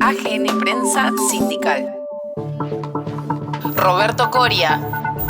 AGN Prensa Sindical. Roberto Coria,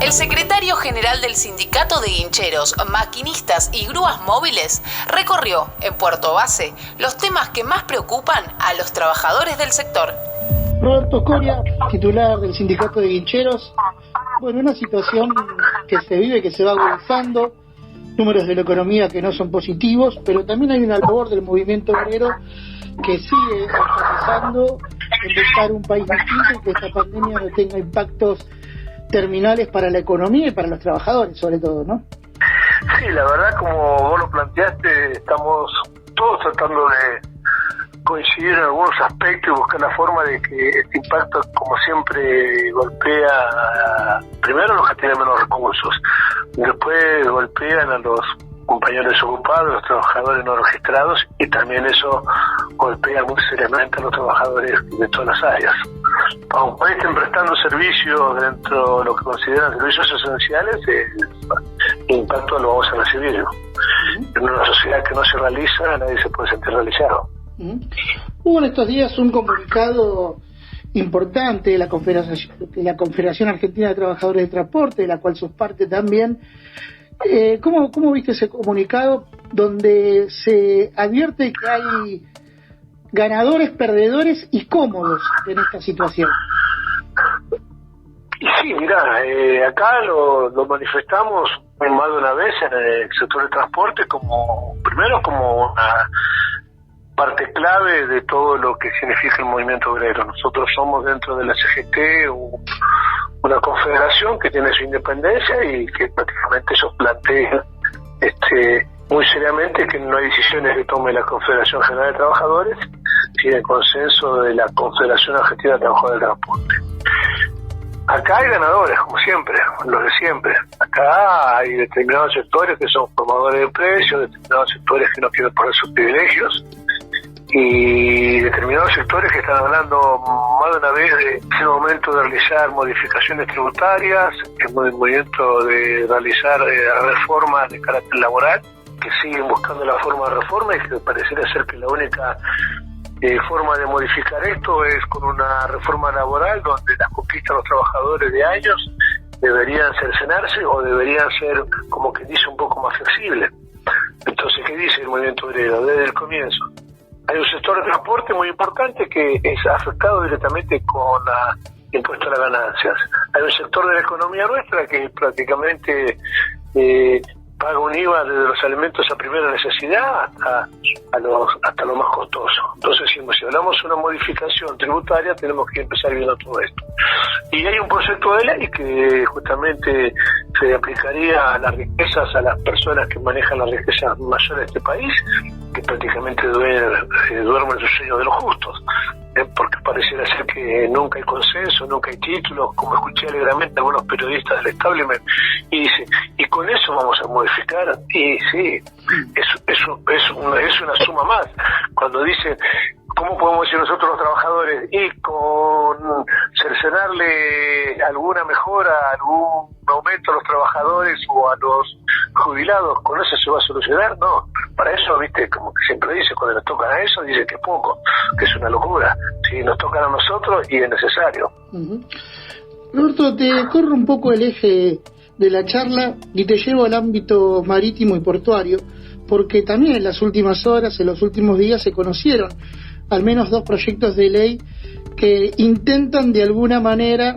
el secretario general del Sindicato de Guincheros, Maquinistas y Grúas Móviles, recorrió en Puerto Base los temas que más preocupan a los trabajadores del sector. Roberto Coria, titular del Sindicato de Guincheros. Bueno, una situación que se vive, que se va agudizando, números de la economía que no son positivos, pero también hay una labor del movimiento obrero que sigue enfatizando en buscar un país distinto y que esta pandemia no tenga impactos terminales para la economía y para los trabajadores, sobre todo, ¿no? Sí, la verdad, como vos lo planteaste, estamos todos tratando de coincidir en algunos aspectos y buscar la forma de que este impacto, como siempre, golpea primero a los que tienen menos recursos, después golpean a los compañeros desocupados, los trabajadores no registrados, y también eso golpea muy seriamente a los trabajadores de todas las áreas. Aunque estén prestando servicios dentro de lo que consideran servicios esenciales, el impacto lo vamos a recibir. En una sociedad que no se realiza, nadie se puede sentir realizado. Hubo en estos días un comunicado importante de la Confederación Argentina de Trabajadores de Transporte, de la cual sos parte también. ¿Cómo viste ese comunicado donde se advierte que hay ganadores, perdedores y cómodos en esta situación? Y sí, mirá, acá lo manifestamos más de una vez en el sector de transporte primero como una parte clave de todo lo que significa el movimiento obrero. Nosotros somos dentro de la CGT una confederación que tiene su independencia y que prácticamente ellos plantean muy seriamente que no hay decisiones que tome la Confederación General de Trabajadores sin el consenso de la Confederación Argentina de Trabajadores del Transporte. Acá hay ganadores, como siempre, los de siempre. Acá hay determinados sectores que son formadores de precios, determinados sectores que no quieren poner sus privilegios, y determinados sectores que están hablando más de una vez de ese momento de realizar modificaciones tributarias, el movimiento de realizar reformas de carácter laboral, que siguen buscando la forma de reforma y que pareciera ser que la única forma de modificar esto es con una reforma laboral donde las conquistas de los trabajadores de años deberían cercenarse o deberían ser, como que dice, un poco más flexibles. Entonces, ¿qué dice el movimiento obrero desde el comienzo? Hay un sector de transporte muy importante que es afectado directamente con el impuesto a las ganancias. Hay un sector de la economía nuestra que prácticamente paga un IVA desde los alimentos a primera necesidad hasta lo más costoso. Entonces, si hablamos de una modificación tributaria, tenemos que empezar viendo todo esto. Y hay un proyecto de ley que justamente se aplicaría a las riquezas, a las personas que manejan las riquezas mayores de este país, que prácticamente duermen el sueño de los justos, porque pareciera ser que nunca hay consenso, nunca hay títulos, como escuché alegremente a algunos periodistas del establishment, y dicen, ¿y con eso vamos a modificar? Y sí, es una suma más. Cuando dicen, ¿cómo podemos decir nosotros los trabajadores? Y con cercenarle alguna mejora, algún aumento a los trabajadores o a los jubilados, ¿con eso se va a solucionar? No, para eso, viste, como que siempre dice, cuando nos tocan a eso, dice que es poco, que es una locura. Si nos tocan a nosotros y es necesario. Roberto, te corro un poco el eje de la charla y te llevo al ámbito marítimo y portuario, porque también en las últimas horas, en los últimos días, se conocieron al menos 2 proyectos de ley que intentan de alguna manera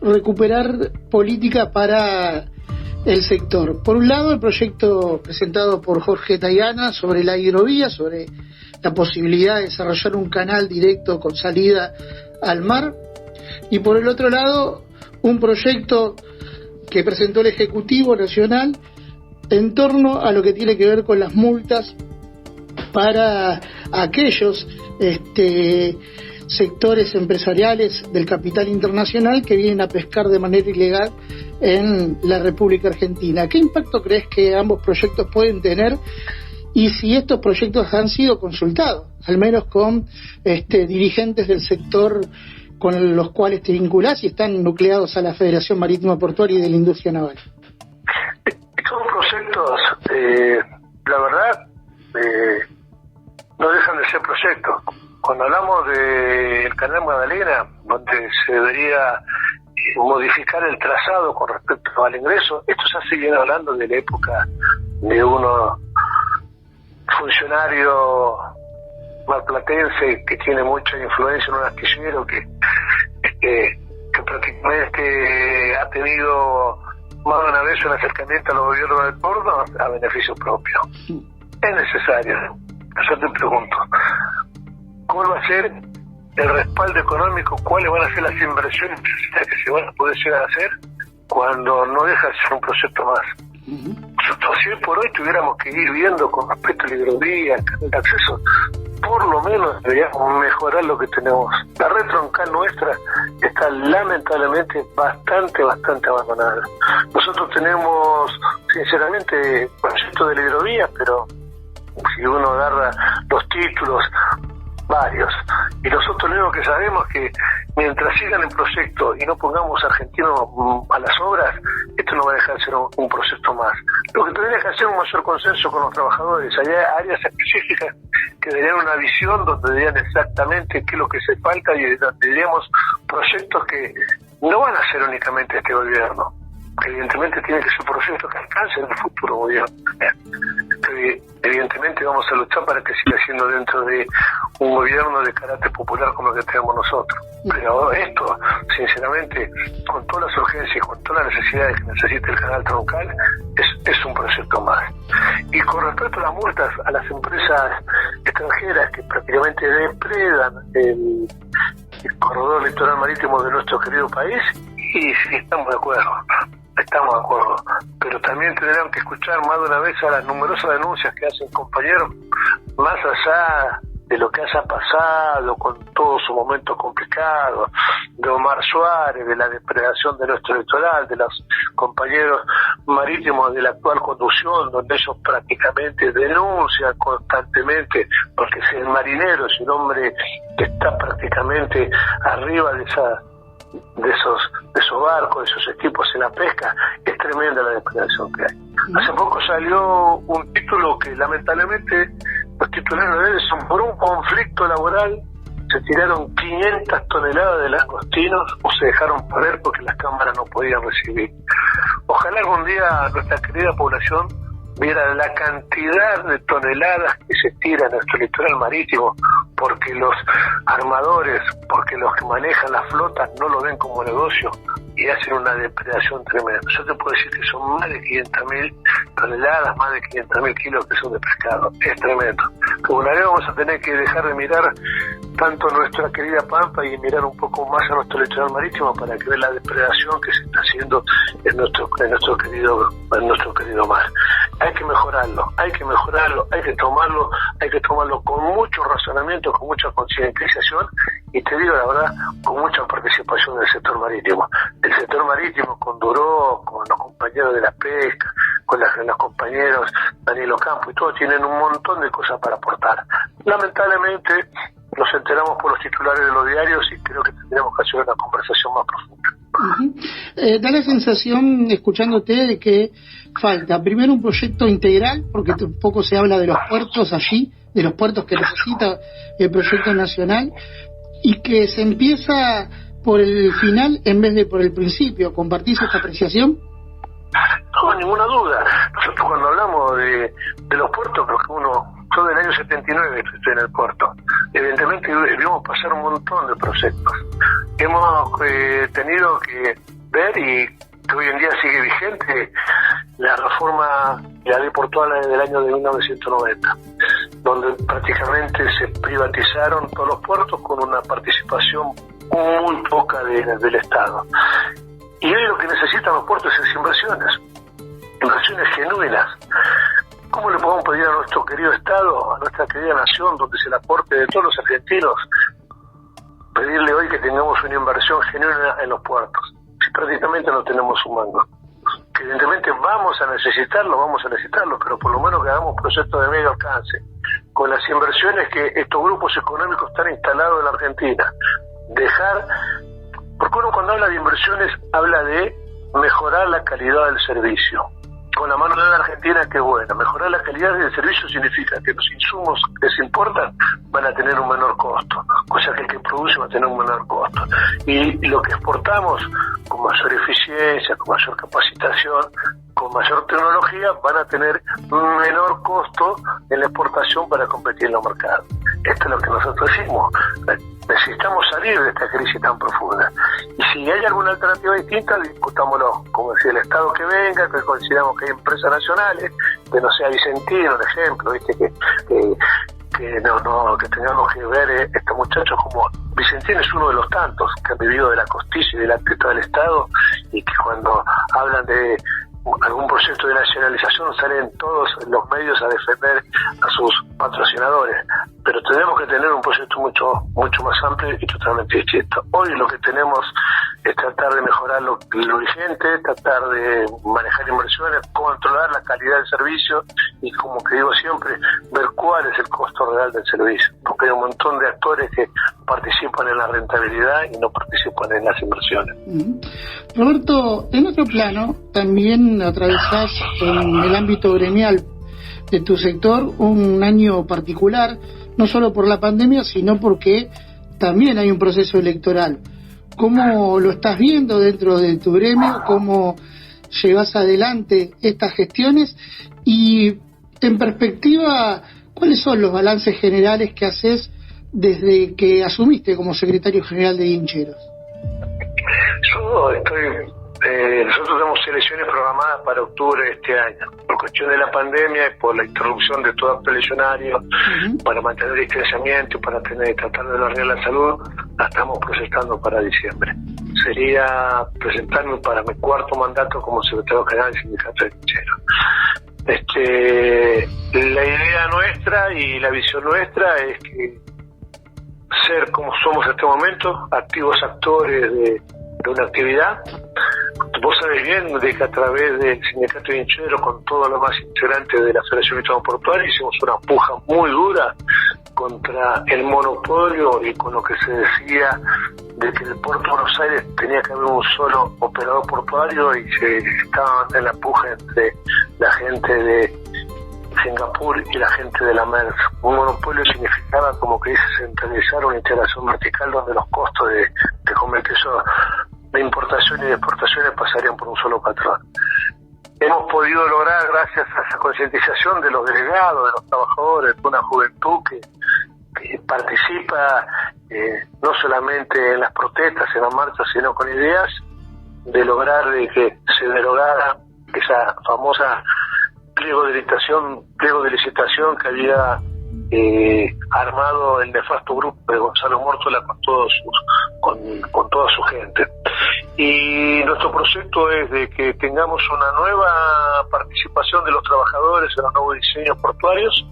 recuperar política para el sector. Por un lado, el proyecto presentado por Jorge Tayana sobre la hidrovía, sobre la posibilidad de desarrollar un canal directo con salida al mar, y por el otro lado, un proyecto que presentó el Ejecutivo Nacional en torno a lo que tiene que ver con las multas para aquellos sectores empresariales del capital internacional que vienen a pescar de manera ilegal en la República Argentina. ¿Qué impacto crees que ambos proyectos pueden tener y si estos proyectos han sido consultados, al menos con dirigentes del sector con los cuales te vinculás y están nucleados a la Federación Marítima Portuaria y de la Industria Naval? Son proyectos, la verdad, no dejan de ser proyectos. cuando hablamos del Canal Magdalena, donde se debería modificar el trazado con respecto al ingreso, esto ya se viene hablando de la época de uno funcionario marplatense que tiene mucha influencia en un astillero que prácticamente ha tenido más de una vez un acercamiento a los gobiernos del porno a beneficio propio. Es necesario. Yo te pregunto, ¿cuál va a ser el respaldo económico? ¿Cuáles van a ser las inversiones necesarias que se van a poder llegar a hacer cuando no deja de ser un proyecto más? Si hoy por hoy tuviéramos que ir viendo con respecto a la hidrovía, el canal de acceso, por lo menos deberíamos mejorar lo que tenemos. La red troncal nuestra está lamentablemente bastante abandonada. Nosotros tenemos, sinceramente, proyectos de la hidrovía, pero si uno agarra los títulos, varios, y nosotros lo único que sabemos es que mientras sigan el proyecto y no pongamos argentinos a las obras, esto no va a dejar de ser un proyecto más. Lo que tendría que hacer es un mayor consenso con los trabajadores. Hay áreas específicas que darían una visión donde dirían exactamente qué es lo que se falta y diríamos proyectos que no van a ser únicamente este gobierno, que evidentemente tienen que ser proyectos que alcancen el futuro gobierno. Evidentemente vamos a luchar para que siga siendo dentro de un gobierno de carácter popular como el que tenemos nosotros. Pero esto, sinceramente, con todas las urgencias, con todas las necesidades que necesita el canal troncal, es un proyecto más. Y con respecto a las multas a las empresas extranjeras que prácticamente depredan el corredor litoral marítimo de nuestro querido país, y sí, estamos de acuerdo, pero también tendrán que escuchar más de una vez a las numerosas denuncias que hacen compañeros, más allá de lo que haya pasado con todos sus momentos complicados, de Omar Suárez, de la depredación de nuestro litoral, de los compañeros marítimos de la actual conducción, donde ellos prácticamente denuncian constantemente, porque si el marinero es un hombre que está prácticamente arriba de esos barcos, de esos equipos en la pesca, es tremenda la depredación que hay. Hace poco salió un título que lamentablemente los titulares de él son: por un conflicto laboral se tiraron 500 toneladas de langostinos o se dejaron perder porque las cámaras no podían recibir. Ojalá algún día nuestra querida población viera la cantidad de toneladas que se tira en nuestro litoral marítimo, porque los armadores, porque los que manejan las flotas no lo ven como negocio y hacen una depredación tremenda. Yo te puedo decir que son más de 500.000 toneladas, más de 500.000 kilos que son de pescado. Es tremendo. Como una vez vamos a tener que dejar de mirar tanto nuestra querida Pampa y mirar un poco más a nuestro litoral marítimo para que vean la depredación que se está haciendo en nuestro querido mar. Hay que mejorarlo, hay que tomarlo con mucho razonamiento, con mucha concientización y te digo la verdad, con mucha participación del sector marítimo. El sector marítimo con Duró, con los compañeros de la pesca, con los compañeros Daniel Ocampo y todos tienen un montón de cosas para aportar. Lamentablemente nos enteramos por los titulares de los diarios y creo que tendríamos que hacer una conversación más profunda. Da la sensación, escuchándote, de que falta primero un proyecto integral, porque tampoco se habla de los puertos allí, de los puertos que necesita el proyecto nacional, y que se empieza por el final en vez de por el principio. ¿Compartís esta apreciación? No, ninguna duda. Nosotros cuando hablamos de los puertos, porque yo del año 79 estoy en el puerto, evidentemente vimos pasar un montón de proyectos. Hemos tenido que ver, y que hoy en día sigue vigente, la reforma de la ley portuaria del año de 1990, donde prácticamente se privatizaron todos los puertos con una participación muy poca del Estado. Y hoy lo que necesitan los puertos es inversiones genuinas. ¿Cómo le podemos pedir a nuestro querido Estado, a nuestra querida nación, donde se el aporte de todos los argentinos, pedirle hoy que tengamos una inversión genuina en los puertos, si prácticamente no tenemos un mango? Que evidentemente vamos a necesitarlo, pero por lo menos que hagamos proyectos de medio alcance, con las inversiones que estos grupos económicos están instalados en la Argentina. Porque uno cuando habla de inversiones habla de mejorar la calidad del servicio. con la mano de obra argentina, que buena. Mejorar la calidad del servicio significa que los insumos que se importan van a tener un menor costo, cosa que el que produce va a tener un menor costo. Y lo que exportamos, con mayor eficiencia, con mayor capacitación, con mayor tecnología, van a tener un menor costo en la exportación para competir en los mercados. Esto es lo que nosotros decimos. Necesitamos salir de esta crisis tan profunda. Y si hay alguna alternativa distinta, discutámoslo. Como decía, el Estado que venga, que consideramos que hay empresas nacionales, que no sea Vicentino, un ejemplo, ¿viste? Que tengamos que ver estos muchachos como Vicentino es uno de los tantos que han vivido de la costilla y de la teta del Estado, y que cuando hablan de algún proyecto de nacionalización salen todos los medios a defender a sus patrocinadores, pero tenemos que tener un proyecto mucho más amplio y totalmente distinto. Hoy lo que tenemos es tratar de mejorar lo vigente, tratar de manejar inversiones, controlar la calidad del servicio y, como que digo siempre, ver cuál es el costo real del servicio, porque hay un montón de actores que participan en la rentabilidad y no participan en las inversiones. Roberto, en otro plano, también atravesás en el ámbito gremial de tu sector un año particular, no solo por la pandemia, sino porque también hay un proceso electoral. ¿Cómo lo estás viendo dentro de tu gremio? ¿Cómo llevas adelante estas gestiones? Y en perspectiva, ¿cuáles son los balances generales que haces desde que asumiste como secretario general de Guincheros? Nosotros tenemos elecciones programadas para octubre de este año. Por cuestión de la pandemia y por la interrupción de todo acto eleccionario, para mantener el distanciamiento y para tratar de lograr la salud, la estamos procesando para diciembre. Sería presentarme para mi cuarto mandato como secretario general del Sindicato de Guincheros. La idea nuestra y la visión nuestra es que ser como somos en este momento, activos actores de una actividad. Vos sabés bien de que a través del Sindicato de Guincheros, con todos los más integrantes de la Federación de Portuaria, hicimos una puja muy dura contra el monopolio y con lo que se decía de que en el puerto de Buenos Aires tenía que haber un solo operador portuario, y se estaban en la puja entre la gente de Singapur y la gente de la MERS. Un monopolio significaba, como que dice, centralizar una integración vertical donde los costos de comercio de importación y de exportaciones pasarían por un solo patrón. Hemos podido lograr, gracias a esa concientización de los delegados, de los trabajadores, de una juventud que participa no solamente en las protestas, en las marchas, sino con ideas, de lograr de que se derogara esa famosa pliego de licitación que había armado el nefasto grupo de Gonzalo Mórtola con toda su gente. Y nuestro proyecto es de que tengamos una nueva participación de los trabajadores en los nuevos diseños portuarios,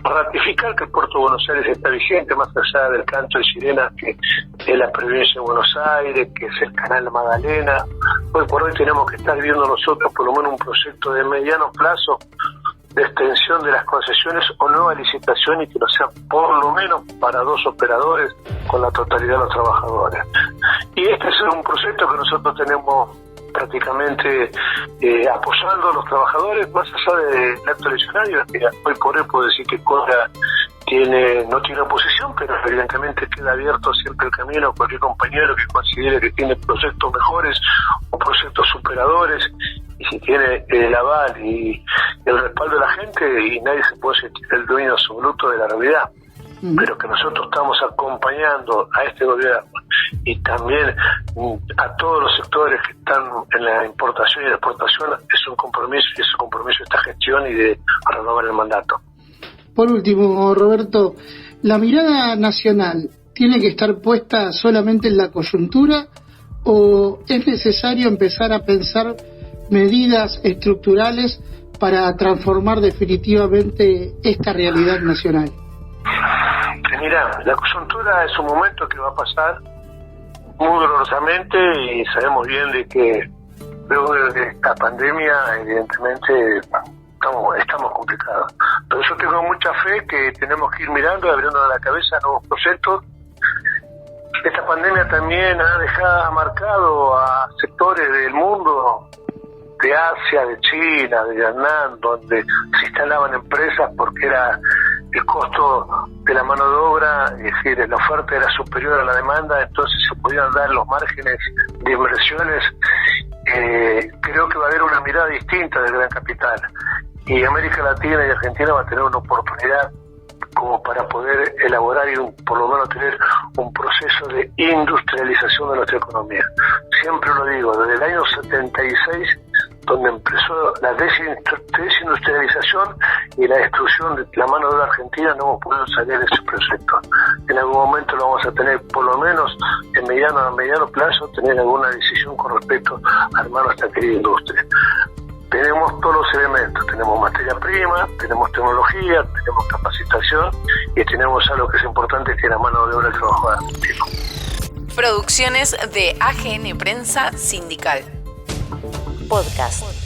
ratificar que el puerto de Buenos Aires está vigente, más allá del canto de sirenas que es la provincia de Buenos Aires, que es el canal Magdalena. Hoy por hoy tenemos que estar viendo nosotros por lo menos un proyecto de mediano plazo de extensión de las concesiones o nueva licitación, y que no sea por lo menos para 2 operadores con la totalidad de los trabajadores. Y este es un proyecto que nosotros tenemos prácticamente apoyando a los trabajadores, más allá del acto eleccionario. Hoy por hoy puedo decir que Cora no tiene oposición, pero evidentemente queda abierto siempre el camino a cualquier compañero que considere que tiene proyectos mejores o proyectos superadores, y si tiene el aval y el respaldo de la gente, y nadie se puede sentir el dueño absoluto de la realidad. Pero que nosotros estamos acompañando a este gobierno y también a todos los sectores que están en la importación y la exportación, es un compromiso, y ese compromiso de esta gestión y de renovar el mandato. Por último, Roberto, ¿la mirada nacional tiene que estar puesta solamente en la coyuntura, o es necesario empezar a pensar medidas estructurales para transformar definitivamente esta realidad nacional? Mira, la coyuntura es un momento que va a pasar muy dolorosamente, y sabemos bien de que luego de esta pandemia evidentemente estamos complicados. Pero yo tengo mucha fe que tenemos que ir mirando y abriendo la cabeza a nuevos proyectos. Esta pandemia también ha marcado a sectores del mundo de Asia, de China, de Vietnam, donde se instalaban empresas porque era el costo de la mano de obra, es decir, la oferta era superior a la demanda, entonces se podían dar los márgenes de inversiones. Creo que va a haber una mirada distinta del gran capital, y América Latina y Argentina va a tener una oportunidad como para poder elaborar y por lo menos tener un proceso de industrialización de nuestra economía. Siempre lo digo, desde el año 76, donde empezó la desindustrialización y la destrucción de la mano de obra argentina, no hemos podido salir de ese proyecto. En algún momento lo vamos a tener, por lo menos en mediano plazo, tener alguna decisión con respecto a armar nuestra querida industria. Tenemos todos los elementos, tenemos materia prima, tenemos tecnología, tenemos capacitación y tenemos algo que es importante, que es la mano de obra del trabajador argentino. Producciones de AGN Prensa Sindical. Podcast.